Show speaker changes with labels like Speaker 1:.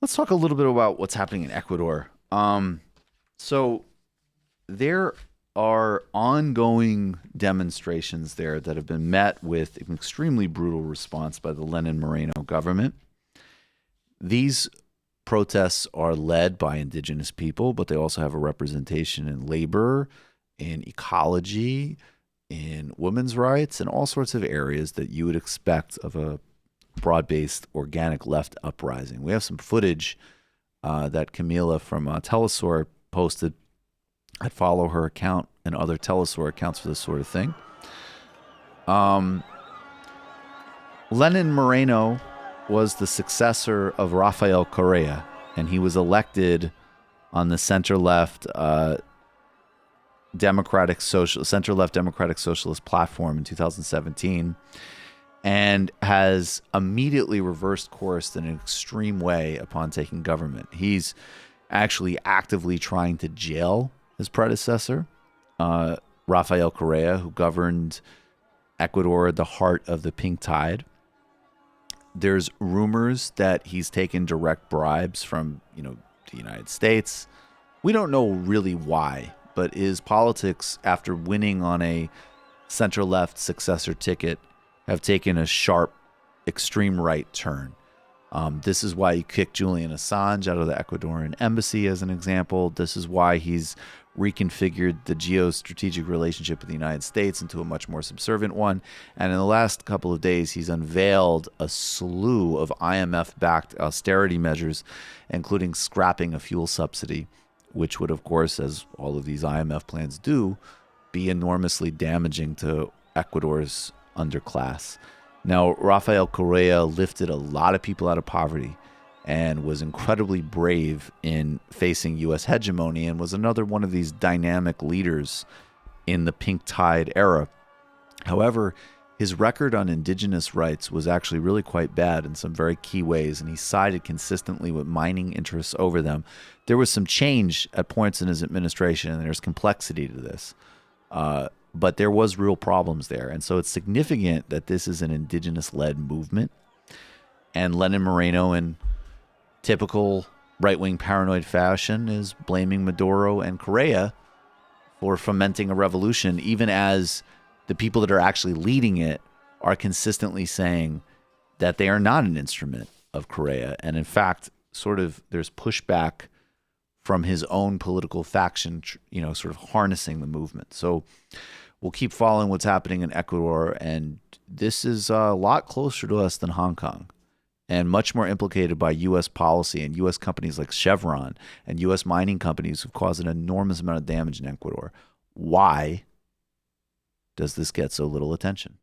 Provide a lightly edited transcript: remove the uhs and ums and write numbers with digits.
Speaker 1: Let's talk a little bit about what's happening in Ecuador. So there are ongoing demonstrations there that have been met with an extremely brutal response by the Lenin Moreno government. These protests are led by indigenous people, but they also have a representation in labor, in ecology, in women's rights, and all sorts of areas that you would expect of a broad-based organic left uprising. We have some footage that Camila from Telesur posted. I'd follow her account and other Telesur accounts for this sort of thing. Lenin Moreno was the successor of Rafael Correa, and he was elected on the center-left center-left Democratic Socialist platform in 2017, and has immediately reversed course in an extreme way upon taking government. He's actually actively trying to jail his predecessor, Rafael Correa, who governed Ecuador at the heart of the pink tide. There's rumors that he's taken direct bribes from, the United States. We don't know really why, but his politics, after winning on a center-left successor ticket, have taken a sharp, extreme right turn. This is why he kicked Julian Assange out of the Ecuadorian embassy, as an example. This is why he's reconfigured the geostrategic relationship with the United States into a much more subservient one. And in the last couple of days, he's unveiled a slew of IMF-backed austerity measures, including scrapping a fuel subsidy, which would, of course, as all of these IMF plans do, be enormously damaging to Ecuador's underclass. Now, Rafael Correa lifted a lot of people out of poverty and was incredibly brave in facing U.S. hegemony, and was another one of these dynamic leaders in the pink tide era. However, his record on indigenous rights was actually really quite bad in some very key ways, and he sided consistently with mining interests over them. There was some change at points in his administration, and there's complexity to this. But there was real problems there. And so it's significant that this is an indigenous-led movement. And Lenin Moreno, in typical right-wing paranoid fashion, is blaming Maduro and Correa for fomenting a revolution, even as the people that are actually leading it are consistently saying that they are not an instrument of Correa. And in fact, there's pushback from his own political faction, sort of harnessing the movement. So we'll keep following what's happening in Ecuador, and this is a lot closer to us than Hong Kong, and much more implicated by U.S. policy and U.S. companies like Chevron and U.S. mining companies who've caused an enormous amount of damage in Ecuador. Why does this get so little attention?